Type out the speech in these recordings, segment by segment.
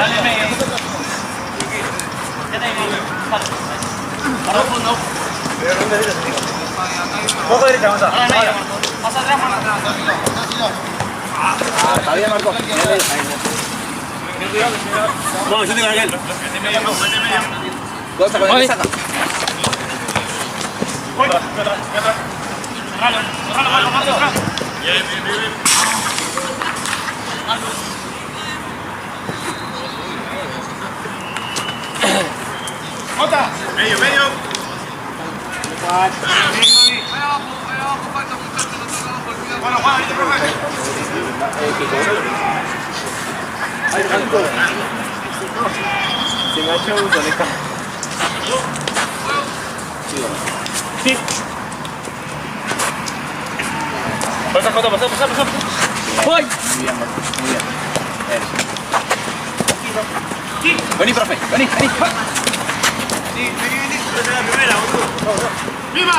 Dale medio. Ya te digo. Para el fondo. Poco derecha, Gonza. Ahora medio. Más atrás, más atrás. Está bien, Marco. Vamos, yo tengo aquel. Gonza, con el saca. Voy atrás. Cerralo, Marco. Bien. ¡Jota! Medio. Bueno, Juan, ahí te profe. Se enganchó un coneja. Sí. Pasa, Jota, pasa. Voy. Muy bien, Marco. Muy bien. Sí. Vení, profe. Vení. Vení. Esa es la primera, boludo. ¡Viva!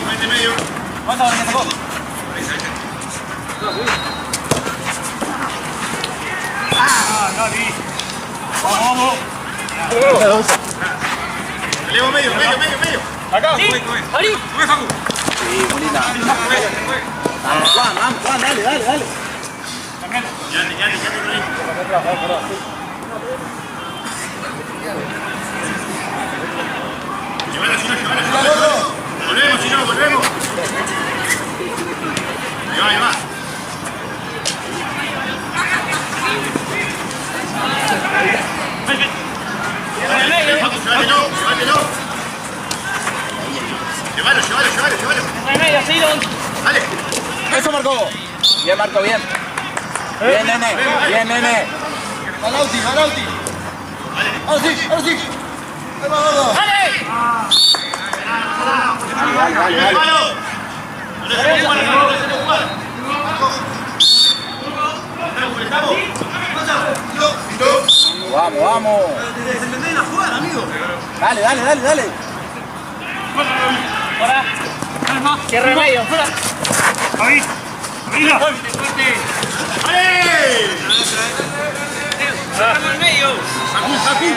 Vente medio. ¿Cuánto ahora que sacó? Vamos. Levo medio. Acá. Sí. Ahí. Sube, Facu. Sí, muy linda. Vamos, Juan, dale. Ya te traigo. Llévala, Chino. Volvemos, Chino. Ahí va. Llévatelo. Llévalo. En medio, sí, don. Dale. Eso, Marco. Bien, Marco, bien. Bien, nene. Galauti. Ahora sí. Ahí va, gordo. ¡Dale! Dale. Vamos. Desentendés la jugada, amigo. Dale. Ahora. Cierra el medio. Fuera. Ahí. Mira. ¡Ale! Cierra el medio. Sacu.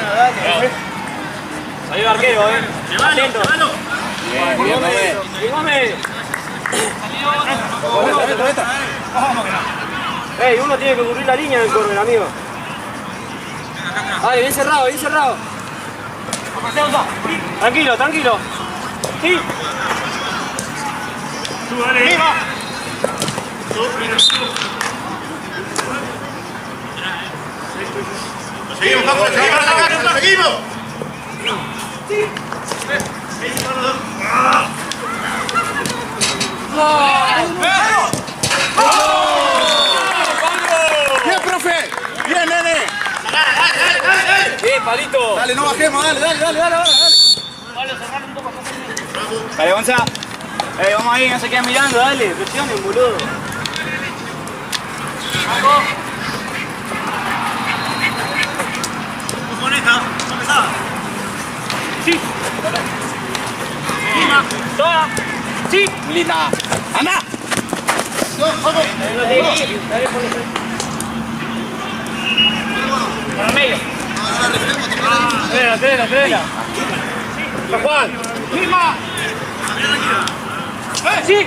Salió el arquero, Llévalo. Bien, Dígame. Esta. Ey, uno tiene que cubrir la línea del córner, amigo. Vale, bien cerrado. Tranquilo. Sí. Tú, dale. Lo seguimos, Paco. Lo seguimos. Sí. Bien, profe. Bien, nene. Bien, palito. Dale, no bajemos. Dale. Vale, cerrar un poco. Dale, Gonza. Vamos ahí, no se queden mirando, dale. Presionen, boludo. Tú con esta. No pesada. Sí. Toda. Sí. Linda. ¡Anda! Para el medio. Trela. Juan. Misma. Sí.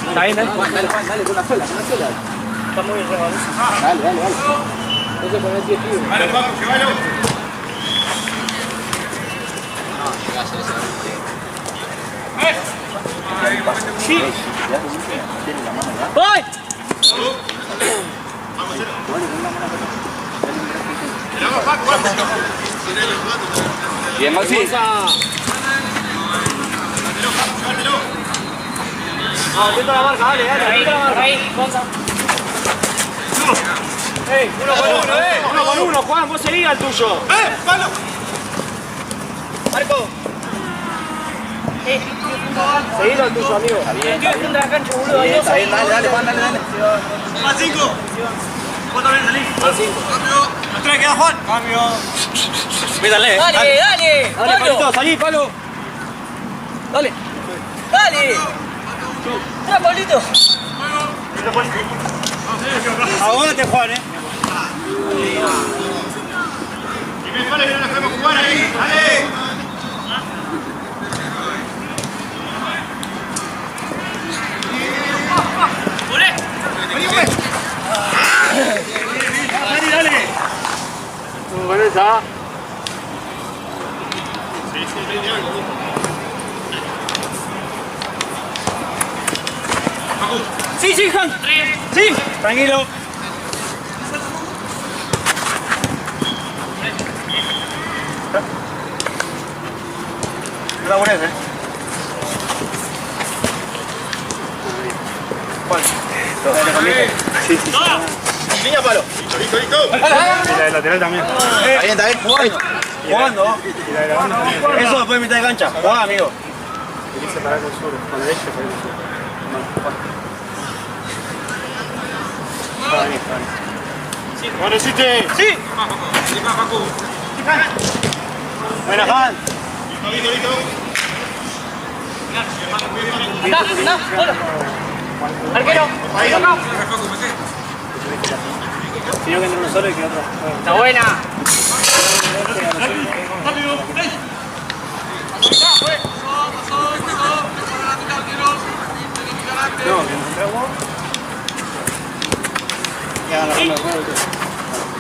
Está bien, Dale, con la sola. Está muy bien, Dale. No se pone 10 kilos. Vale, Paco, llévalo. Sí. ¡Voy! Bien, Maxi. Atento a la marca, dale. Ahí, Gonza. Ey, uno con uno, Juan, vos seguís al tuyo. ¡Palo! Marco. Seguilo al tuyo, amigo. Está bien. La cancha, boludo. Está bien, dale, Juan, dale. ¡Más 5! Los tres, queda Juan. Cambio. Métale. Dale, dale. Dale, Palito, salí, Palo. Dale. Dale. Dale, Pablito. Aguante, Juan, Dale. Con esa. Sí, sí, Juan. Sí, tranquilo. Está buena esa, ¿Cuál? Sí, sí. Línea, Palo. Y la de lateral también. Ahí está, jugando. Jugando. Y la de la banda también. Eso después de mitad de cancha. Jugá, amigo. Hay que separar con sur. Con derecha, con derecha. Está bien, está bien. Bueno, hiciste. Sí. Buena, Juan. Anda, anda, hola. Arquero. Sino que entre uno solo y que otro. Está buena. No, que nos entramos. Que hagan la ronda de juego.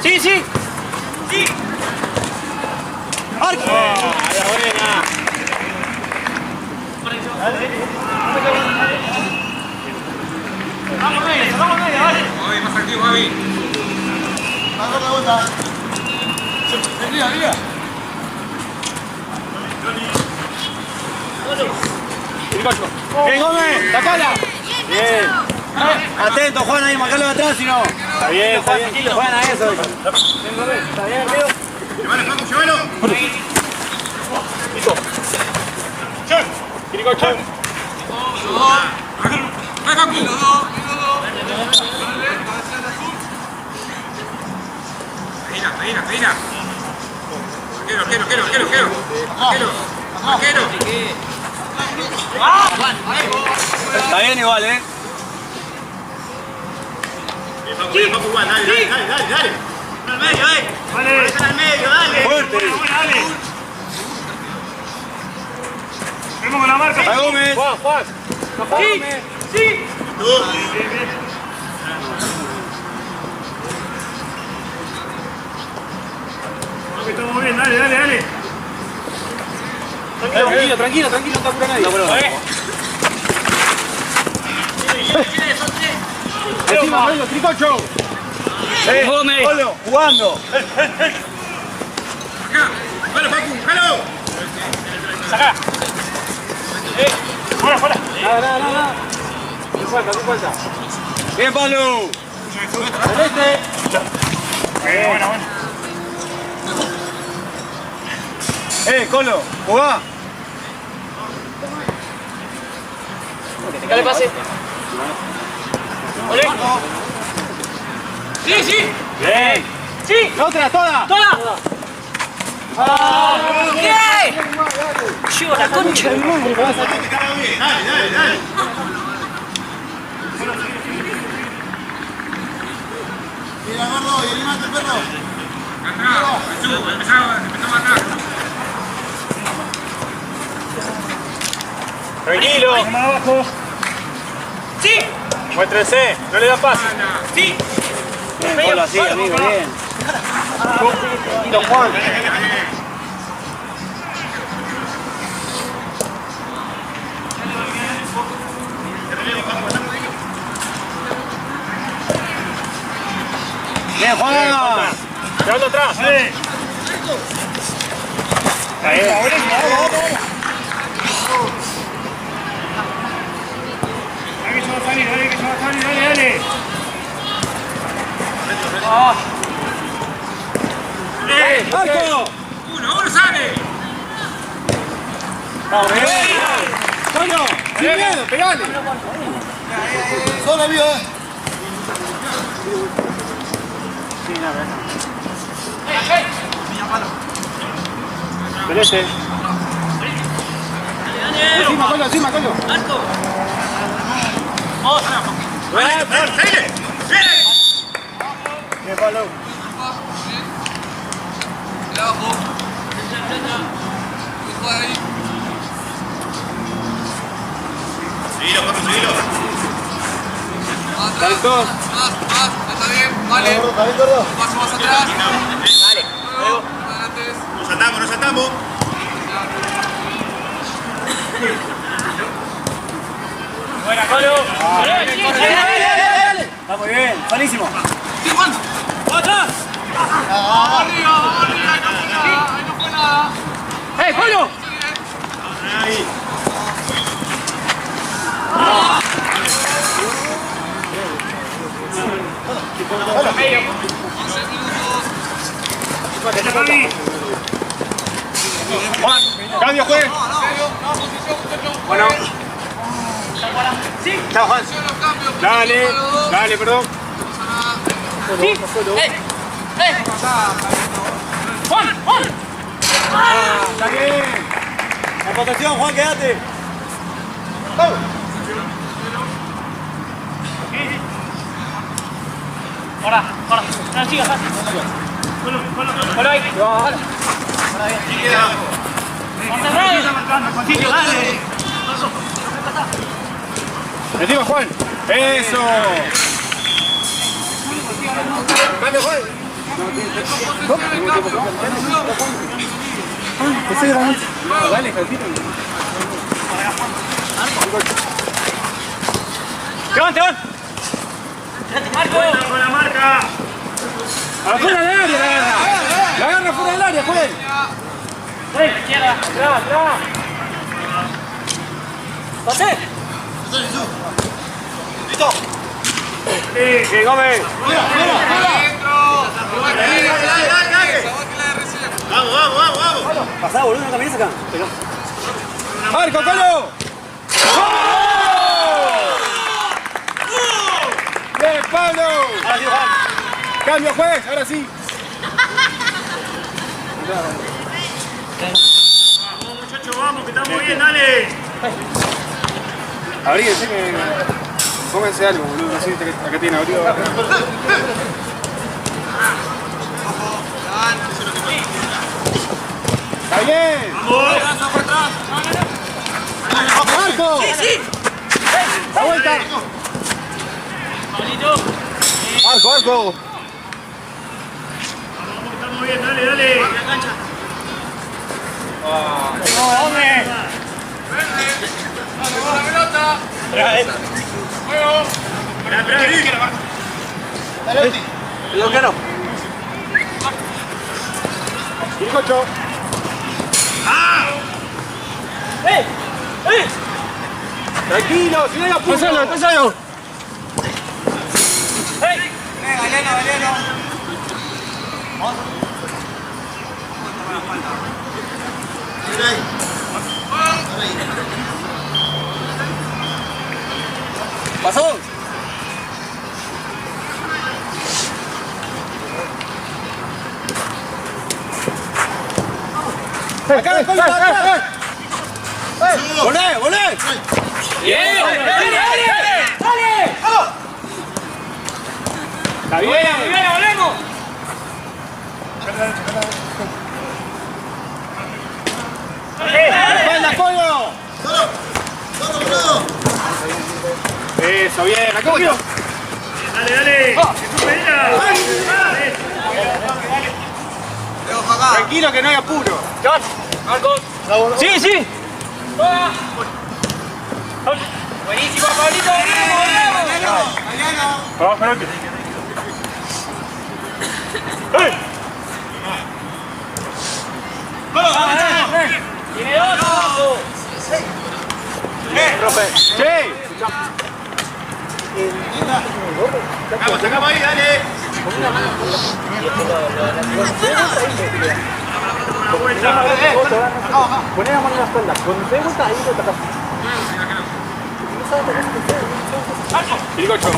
Sí, sí. Sí. ¡Arco! ¡La buena! Vamos medio, dale. Más activo, Javi. ¡Bien, Gómez! ¡Sacala! Bien. Atento, Juan, ahí, marcalo de atrás, si no. Está bien, Juan, a eso. Bien, Gómez. Está bien, amigo. Llévalo, Facu, llévalo. Listo. Chon. Quirico, Chon. ¡Ay, Facu! Medina. Arquero. Está bien igual, Facu, igual. Dale. Al medio, al medio, dale. Fuerte. Dale. Vemos con la marca. ¡A Gómez! ¡Juan! Sí. Estamos bien, dale. Tranquilo, no está por nadie. Encima, Mario, Tricocho. Gómez. Polo, jugando. ¡Vale, Facu! ¡Jalo! ¡Fuera! Nada. No falta. Bien, Palo. Celeste. Bueno. Colo, jugá. Dale pase. Ole. Sí. Bien. Sí. Otra, toda. ¿Qué? Llevo la concha del mundo. Dale. Mira, gordo, y animate, perro. Empezamos atrás. Tranquilo. Más abajo. Sí. Muéstrense, no le dan pase. Sí. Bien, Polo, así, amigo, bien. Lindo, Juan. Bien, Juan. Llevando atrás. Ahí. Dale. ¡Arco! Uno sale. ¡Vamos, bien! ¡Solo! ¡Sin miedo! ¡Pegale! Solo, amigo. Sí, nada, Celeste. Encima, Colo, encima, Colo. Arco. Bien, Pablo. Seguilo, Paco, seguilo. Saltos. Está bien, vale. Paso más atrás. Dale. Nos atamos. Buena, Colo. Está muy bien, buenísimo. Sí, Juan. ¡Atrás! Arriba. Ahí no fue nada. Colo! Ahí. Juan, cambio, juez. Bueno. Chao, Juan. Dale, perdón. ¡Juan! Está bien. En protección, Juan, quédate. Ahora. No, siga, Colo ahí. Encima, Juan. Eso. Cambio, Juan. Dale, calcito. Te van. Marco. Con la marca. Afuera del área, la agarra. La agarra fuera del área, Juan. Izquierda. Atrás. ¡Pase! Listo. Sí, Gómez. Vamos. Pasá, boludo, no caminas acá. ¡Marco, Colo! ¡Bien, Pablo! Ahora sí, Juan. Cambio, juez, ahora sí. Vamos, muchachos, vamos, que estamos bien, dale. Abríguense que... Pónganse algo, boludo, no sé si acá tiene abrigo. ¡Está bien! Vamos. ¡Marco! Sí. ¡La vuelta! Pablito. ¡Marco! Estamos bien, dale. ¡Hombre! La pelota. El loquero. Y cocho. Tranquilo, si no hay apuro. Pásalo. Valeno. Pasó. Acá, volé. Bien. Dale. Está bien. Volvemos. ¡Espalda, Colo! Eso, bien. Acá voy yo. Dale. Supera. Tranquilo que no hay apuro. Marcos. Sí. Buenísimo, Pablito. Vamos, Fernando. Tiene dos. Profe. Sí. Sacamos ahí, dale. Poné la mano en la espalda. Cuando se dé vuelta, ahí lo tocas. Y cocho.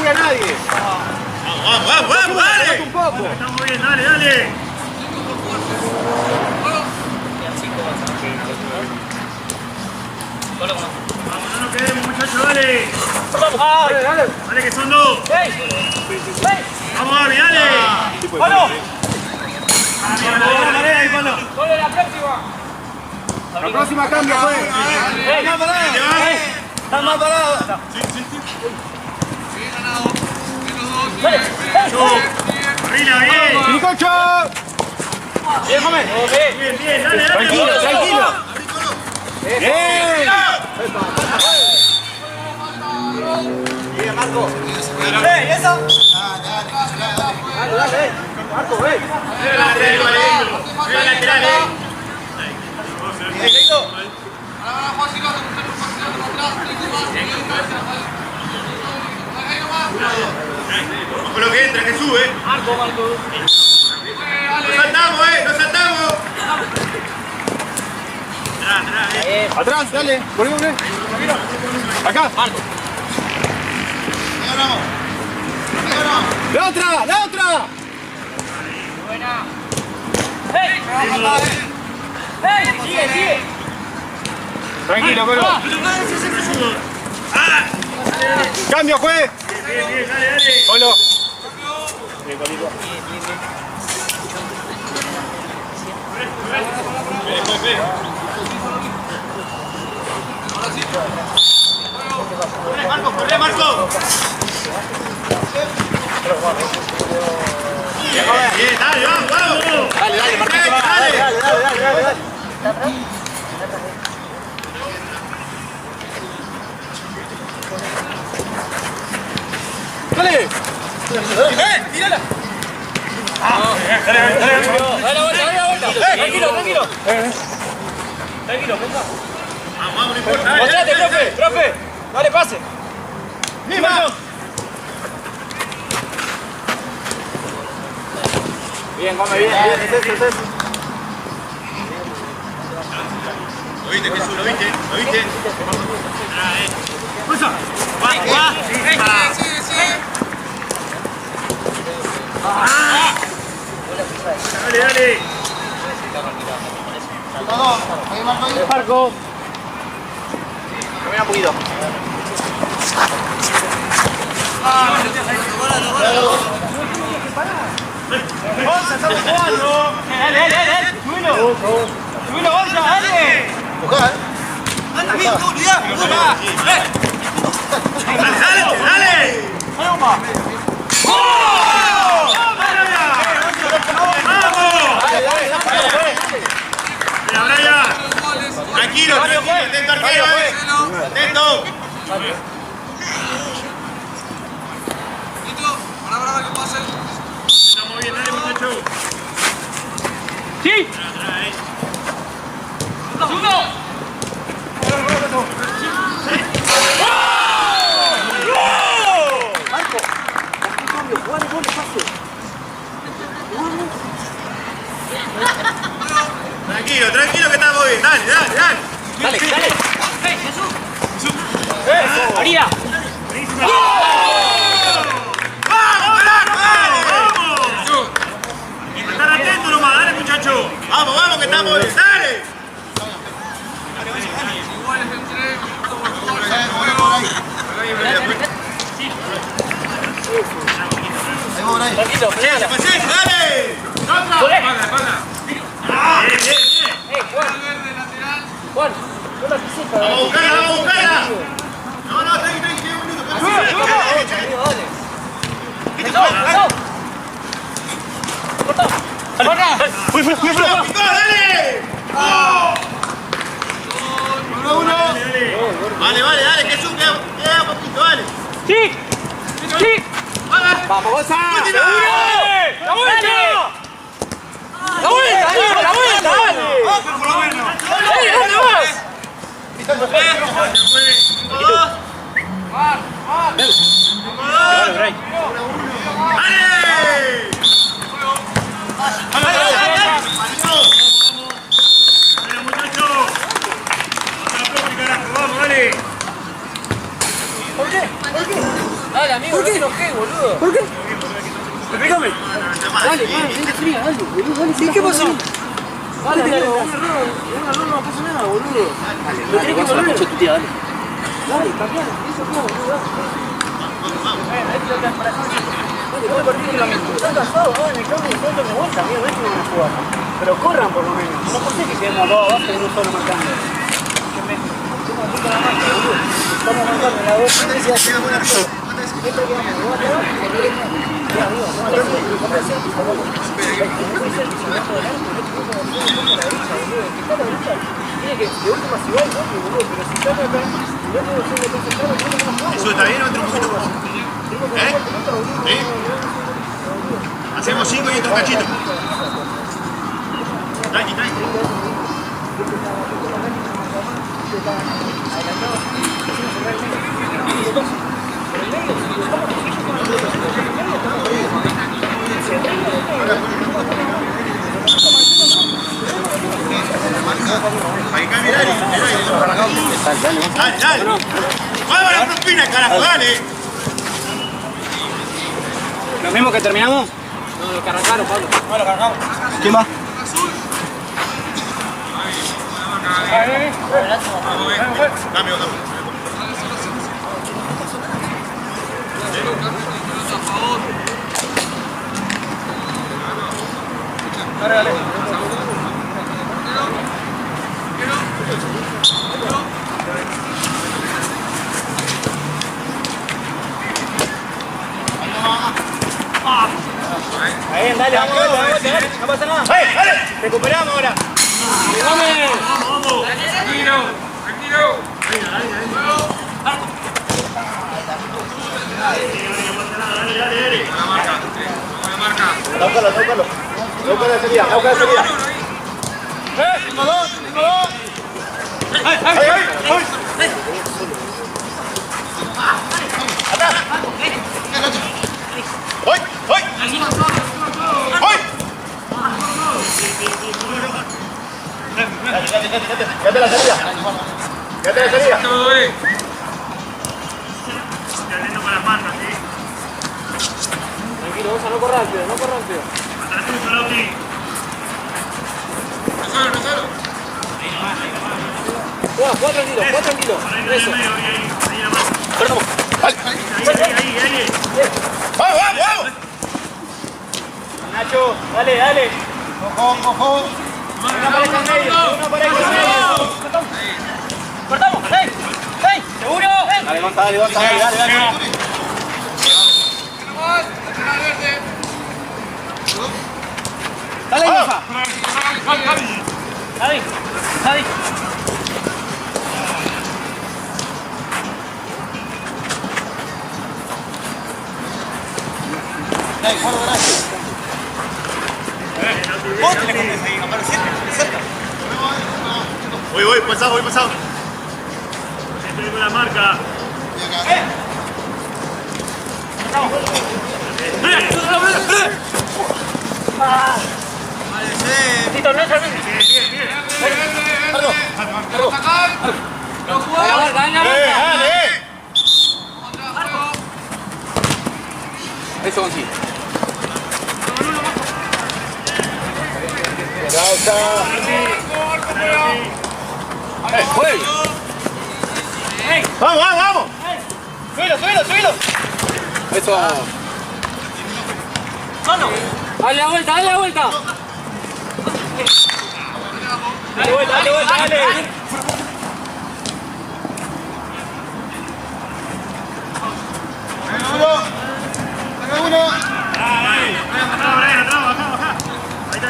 sigue a nadie. Vamos, dale. Un poco. Estamos bien, dale. Vamos, no nos quedemos, muchachos, dale. Dale, que son dos. Vamos, Gaby, dale. ¡Palo! La próxima cambio, pues. Está más parado. Arriba, bien. ¡Nicocho! Bien, joven. Bien, dale. Tranquilo. Bien. Bien, Marco. ¿Eso? Dale. Marco, ven. Lateral, con lo que entra, que sube. Nos saltamos. Atrás, dale. Volvemos, acá. ¡La otra! Sigue. Tranquilo, pero. Cambio, juez. Bien, dale. Polo. Corre, Marco. Bien, dale, vamos. Dale, Marquito, dale. ¡Dale! ¡Tírala! Tranquilo. Vamos, no importa. ¡Mostrate, profe! ¡Dale, pase! ¡Misma! Bien, come bien. Es eso. ¿Lo viste, Jesús? ¿Lo viste? ¡Pulsa! Dale. Marco. Me un poquito. ¡Bolsa, estamos jugando! ¡Dale! ¡Subilo, Bolsa, dale! Buscá, ¡Anda, bien, tú, olvidá! ¡Dale! ¡Vamos, pa! Tranquilo, atento arquero, atento. Estamos bien, dale, muchachos. ¡Sí! Marco, cambio, jugale gol espacio. Tranquilo que estamos bien, dale. Dale. Eso. María. ¡Vamos, vamos! Estar atentos nomás, dale, muchachos. Vamos, que estamos bien, dale. Tranquilo, frenala. Paciencia, dale. Espalda. Bien. Juan, no la pisita. Vamos a buscarla. No, tranqui, un minuto. ¡Dale! Dale, que sube, queda poquito, dale. ¡Sí! ¡Vamos, Bolsa! ¡La vuelta! ¡Dale! Por lo menos. ¡Dale, más! Bueno, muchachos. Hasta la próxima, carajo. Vamos, dale. Dale, amigo, no te enojes. ¿Por qué? Explícame. Dale, gente fría, dale, boludo, dale. ¿Sí? ¿Qué pasó? Dale, un error no pasa nada, boludo. No tenés que volver. Tu tía, dale. Dale, cambiala, eso no, boludo, dale. Dale, partido de la mente. Están cansados, en el cambio de sueldo de vuelta, amigo, ven que van a jugar. Pero corran por lo menos. No puede ser que quedemos dos abajo y uno solo marcando. Estamos marcando en la voz y se hace buena cosa. Eso está bien, otro poquito. ¿Eh? ¿Sí? Hacemos 5 y otro cachito. Tranqui, tranqui. Ahí cae, dale. Dale. Vamos a la propina, carajo, dale. ¿Lo mismo que terminamos? No, lo que arrancaron, Pablo. No, lo que arrancamos. ¿Quién va? Dame. Dale. Ahí, dale, vamos, no pasa nada. Dale. Recuperamos ahora. ¡Vamos! Tranquilo. Dale. Tócalo. Tócalo de salida. ¡Atrás! ¡Voy! Quédate la salida. Saliendo con las manos, ¿sí? Tranquilo, Gonza, no corra rápido. Atrás tuyo, Lauti. Juega tranquilo. Eso. Ahí la mano. Perdón. Ahí. ¡Vamos! Nacho, dale. Ojo. Una pareja en medio. Cortamos. ¡Hey! ¿Seguro? Dale, Gonza, dale. Dale, Gonza. Javi. Vos te le comes ahí, aparecete, cerca. Voy pasado. Estoy con la marca. Tito, no es así. ¡Dale! Eso consigue. ¡Vamos! Subilo. Eso. Solo. Dale la vuelta. Dale vuelta. Uno. Atrás, baja. Ahí está.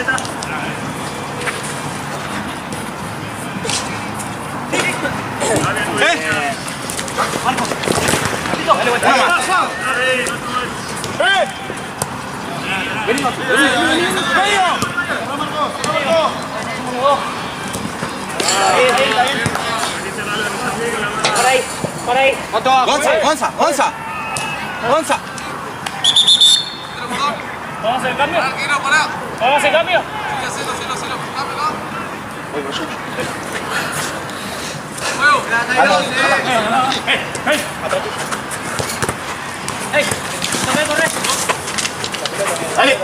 Dale vuelta. Venimos. Por ahí. Gonza. ¿Vamos a hacer el cambio? ¿Vamos a hacer el cambio? corre. Dale.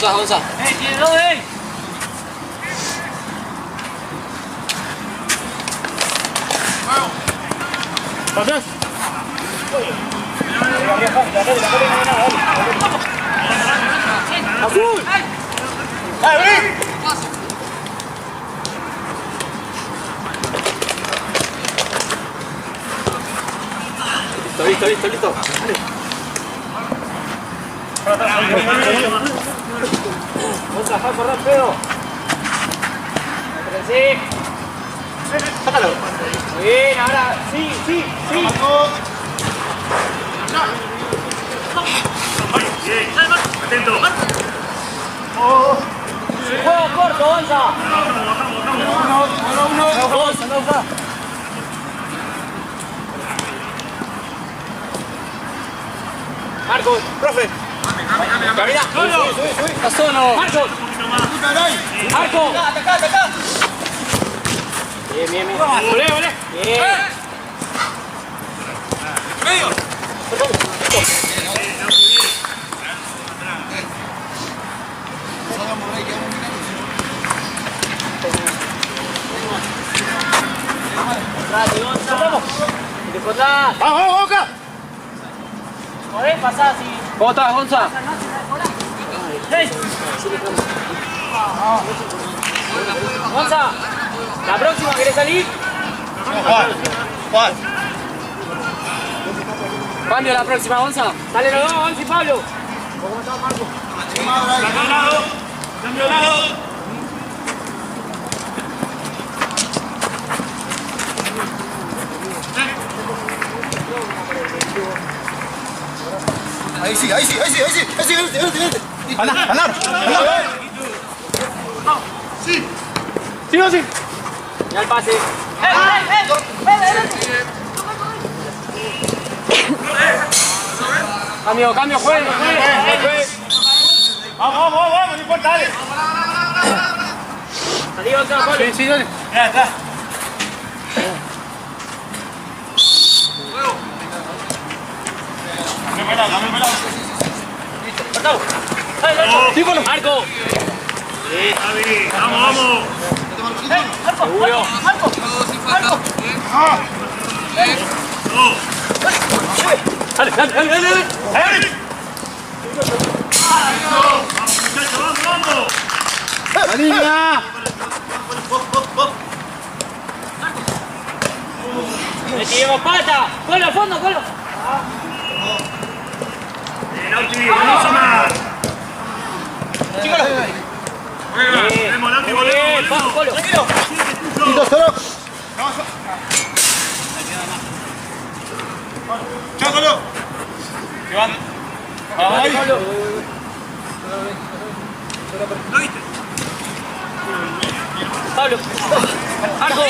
Onza. Tiene dos, Atrás. Azul. ¡Dale, Listo. Onza, va a correr, Pedro. Sí. Sácalo. Muy bien, ahora sí. Atento. Juego corto, Gonza. Onza. Marcos. Profe. Camina. Subí. Pasó, no. Marcos. Marcos. Acá. Bien. Volé. Bien. Dale, Gonza. Descontás. ¡Vamos, Boca! Podés pasar así. ¿Cómo estás, Gonza? ¡Hey! Gonza, la próxima, ¿querés salir? Juan. Cambio la próxima, Gonza. Dale los dos, Gonza y Pablo. Cambio de lado. Ahí sí. Ganar. Sí. Ya el pase. Cambio, juegue. Vamos, no importa, dale. Salí, Gonza, Pablo. Sí, dale. Ya está. Dame el pelado. Cortado. Dale. Sí, Pablo. Marco. Javi, vamos. Seguro. Marco. Dale. ¡Dale! ¡Vamos, muchachos, vamos! La línea. Le tiremos pata. Colo al fondo, colo. Bien, Auti, buenísima. Vemos, Auti, volvemos. Vamos, colo. ¡Chao, Colo! Iván. Dale, Pablo. ¿Lo viste? Pablo. Marco.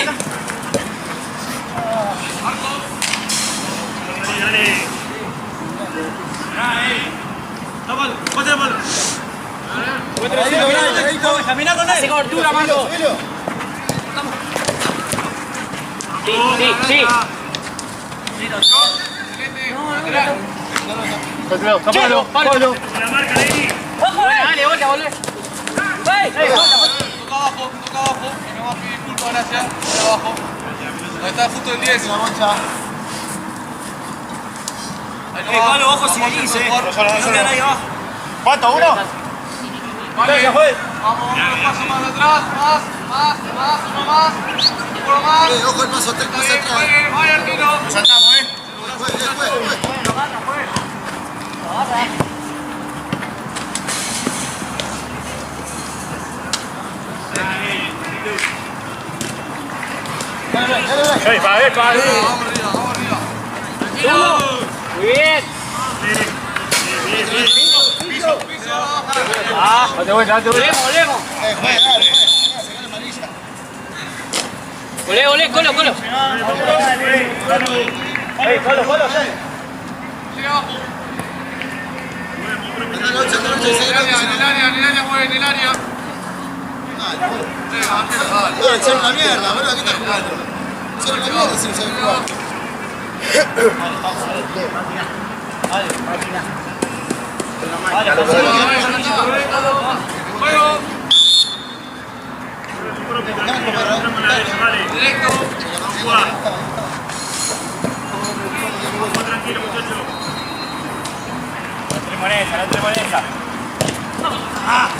Dale. Tómalo, ponte la mano. Camina con Hace cobertura, Marco. Sí. Pablo. La marca, Lenny. ¡Ojo, dale, volvé. Toca abajo, y no va a pedir disculpas, gracias. Ahí abajo. Ahí está justo el 10. Pablo, ojo si venís, no queda nadie abajo. ¿Cuánto? ¿Uno? Vale, ya fue. Vamos, un paso más atrás, más, uno más. Ojo el paso, ten más atrás. Vaya, Artino. Nos saltamos, Epa. Vamos arriba. Muy bien. Piso. Date vuelta. Volemos. Volé, colo. Sigue abajo. En el área, mueve en el área. Echar una mierda, boludo, ¿qué estás jugando? Tranquilo, muchachos.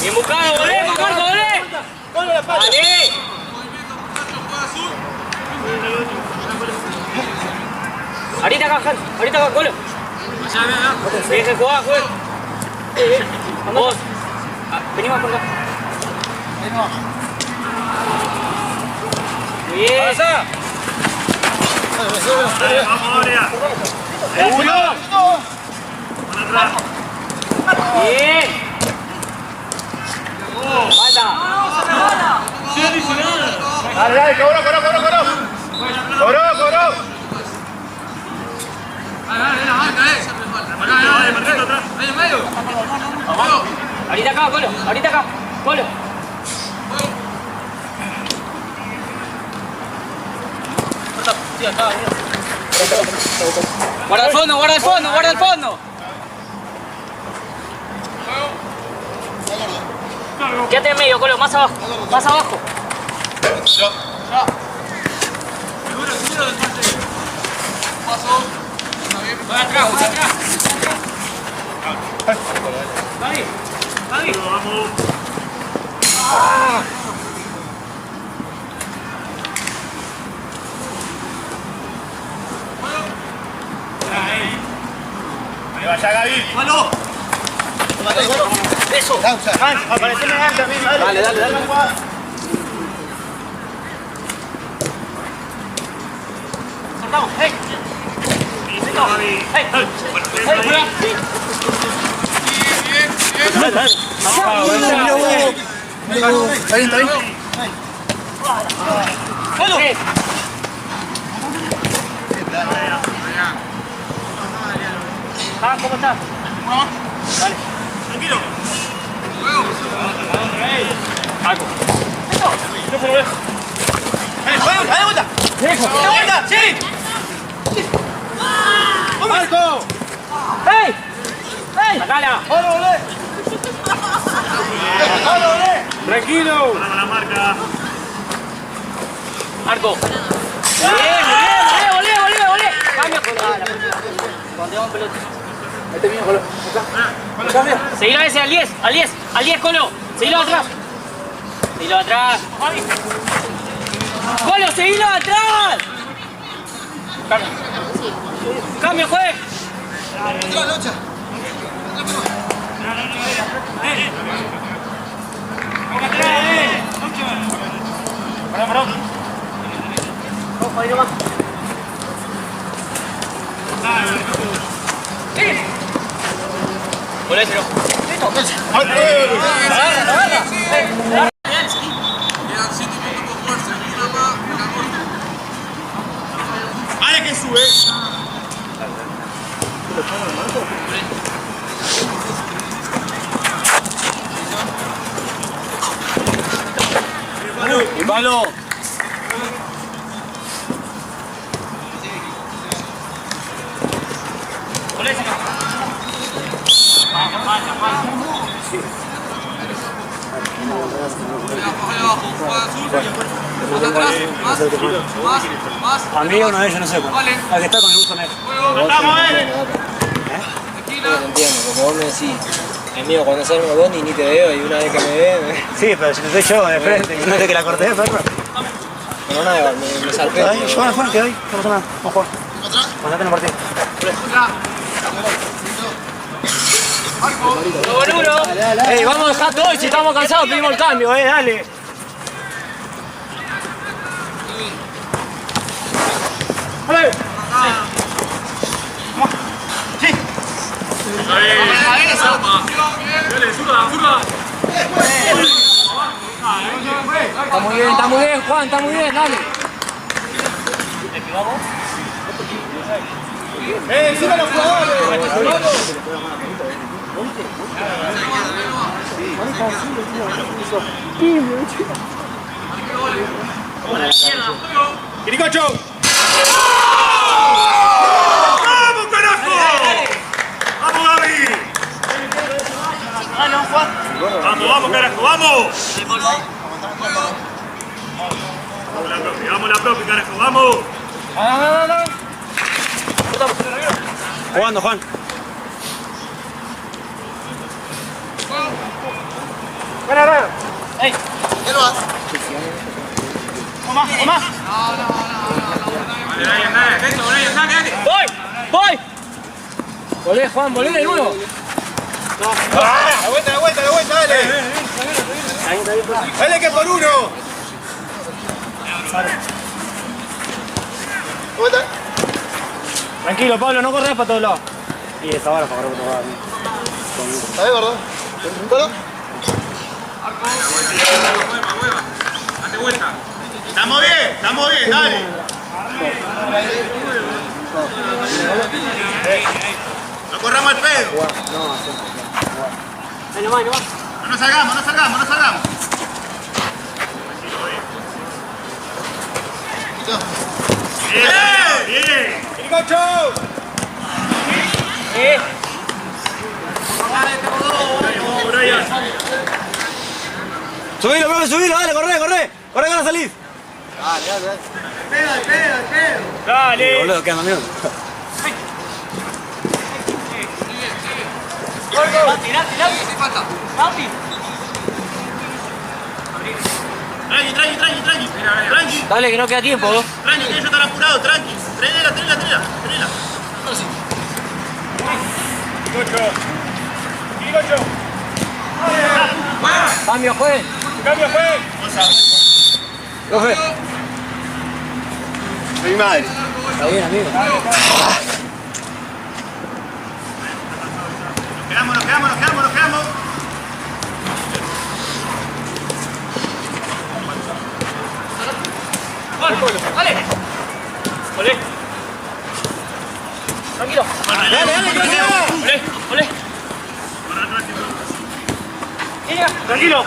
Bien buscado, volé, Marco, volé. Vale. Ahorita acá, Colo. Deje jugar, juega. Vamos. Venimos por acá. Bien. Vamos, Aurea. Atrás. Bien. Falta. Dale, cobró. Marquito, atrás. Ahorita acá, Colo. Guarda el fondo. Quédate en medio, Colo, más abajo. Vamos. Ahí vaya Gaby. Eso. Apareceme antes a mí, Dale. Cortamos, hey. Está bien. ¿Cómo estás? Dale. Tranquilo. Algo. ¡Dale vuelta! ¡Sí! ¡Marco! ¡Hey! ¡Sacala! ¡Tranquilo! Paramos la marca. Marco. Bien, volé. Cambio con cuando llevamos pelota. Este mío, Colo. Acá. Cambia. Seguilo a ese, al 10, Colo. Seguilo atrás. Colo, seguilo atrás. Cambio, juez. Ojo, ahí nomás. Voléselo. Agarra. Quedan 7 minutos por jugarse. ¡Vale que sube! ¡Y palo! A mí uno de ellos no sé cuál. Al que está con el gusto negro. ¡Vamos, No entiendo, como vos me decís, amigo, cuando salgo vos ni te veo y una vez que me ve, Sí, pero si no estoy yo de frente, no sé que la corté, perro. pero nada, me salvé. Ahí, yo Juan, que hoy, no pasa nada. Vamos a jugar. Mandate en el partido. Ey, vamos a dejar todo y si estamos cansados pedimos el cambio, dale. Está muy bien, Juan, está muy bien, dale. ¡Encima los jugadores! ¡Quiricocho! Vamos la propia, carajo, vamos. Jugando, Juan. ¡Voy! Volé, Juan, volé de nuevo. La vuelta, dale. Dale que por uno. Tranquilo, Pablo, no corras para todos lados. Y esa vara para otro lado. ¿Está bien, gordo? ¿Todo? Date vuelta. Estamos bien, dale. No corramos el pedo. Ahí nomás. No nos salgamos. Bien. ¡Cocho! Subilo, profe, subilo, dale, corre que van a salir. Dale. Boludo, qué amigo. Tirá. Tranqui. Dale, que no queda tiempo, ¿no? Tranqui, que ellos están apurados, tranqui. Trenela. Cambio, juez. Profe. Mi madre. Está bien, amigo. Nos quedamos. Dale. Volé. Tranquilo. Volé. Tranquilo.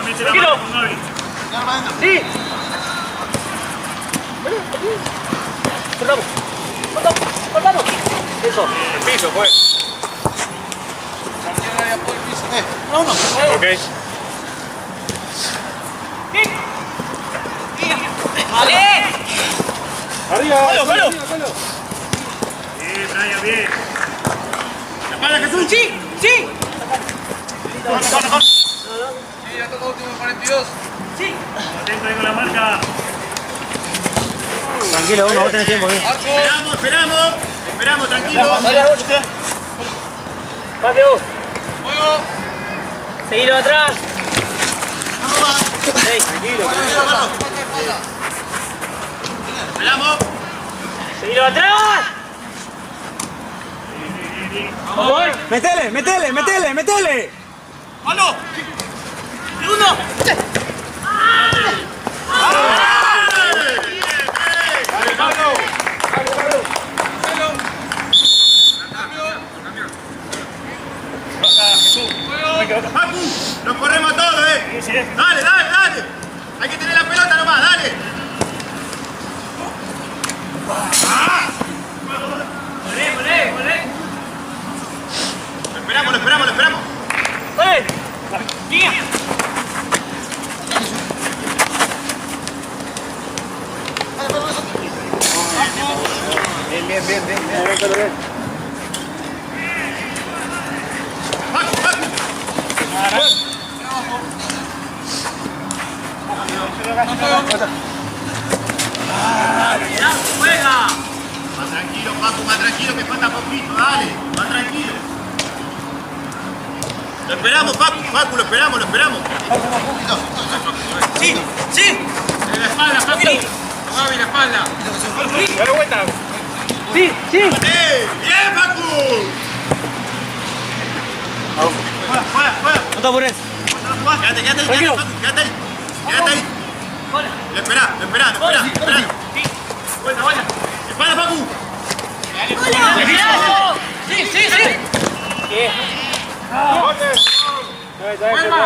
Sí. Soltamos. Eso. El piso, pues. Ok. ¡Vale! Arriba. ¡Palo! Bien, Brian, bien. La espalda, Jesús. ¡Sí! Sí, ya tocó último 42. Atento ahí con la marca. Tranquilo, vos tenés tiempo, bien. Arco. Esperamos, tranquilo. ¡Pase vos! Juego. Seguilo atrás. Esperamos. Seguilo atrás. Vamos. Metele. ¡Mano! ¡Segundo! Papu, nos corremos todos, Dale. Hay que tener la pelota nomás, dale. Volé. Lo esperamos. ¡Eh! ¡Tía! Bien. Papu. ¡Juega! Más tranquilo, Papu, más tranquilo, que falta poquito, dale. Más tranquilo. Lo esperamos, Papu, lo esperamos. Sí. En la espalda, Papu. Gaby, la espalda. Dale vuelta. Sí. Bien, Papu. Juega. No te apures. Quédate ahí, Papu, quédate ahí. Lo esperá. Vuelta. Espalda, Papu. Sí.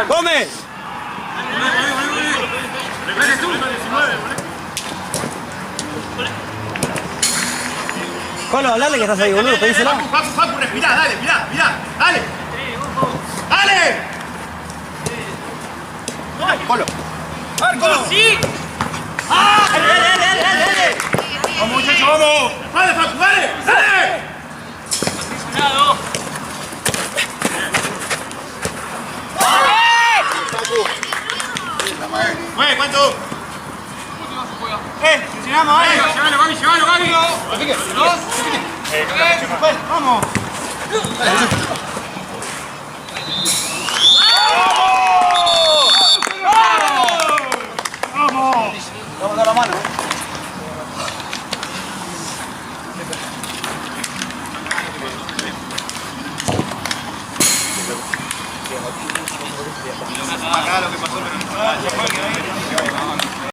Gómez. Colo, hablale que estás ahí, boludo, pedíselo. Papu, respirá, dale, mirá, dale. Colo. ¡Sí! ¡Vamos, muchachos, vamos! ¡Dale, Facu, dale! ¡Dale! ¡Mueve, ¿cuánto? ¡Funcionamos, dale! ¡Llévalo, Gaby, llévalo, Gaby! Dos, tres. ¡Vamos! Vamos a dar la mano. Acá lo que pasó, pero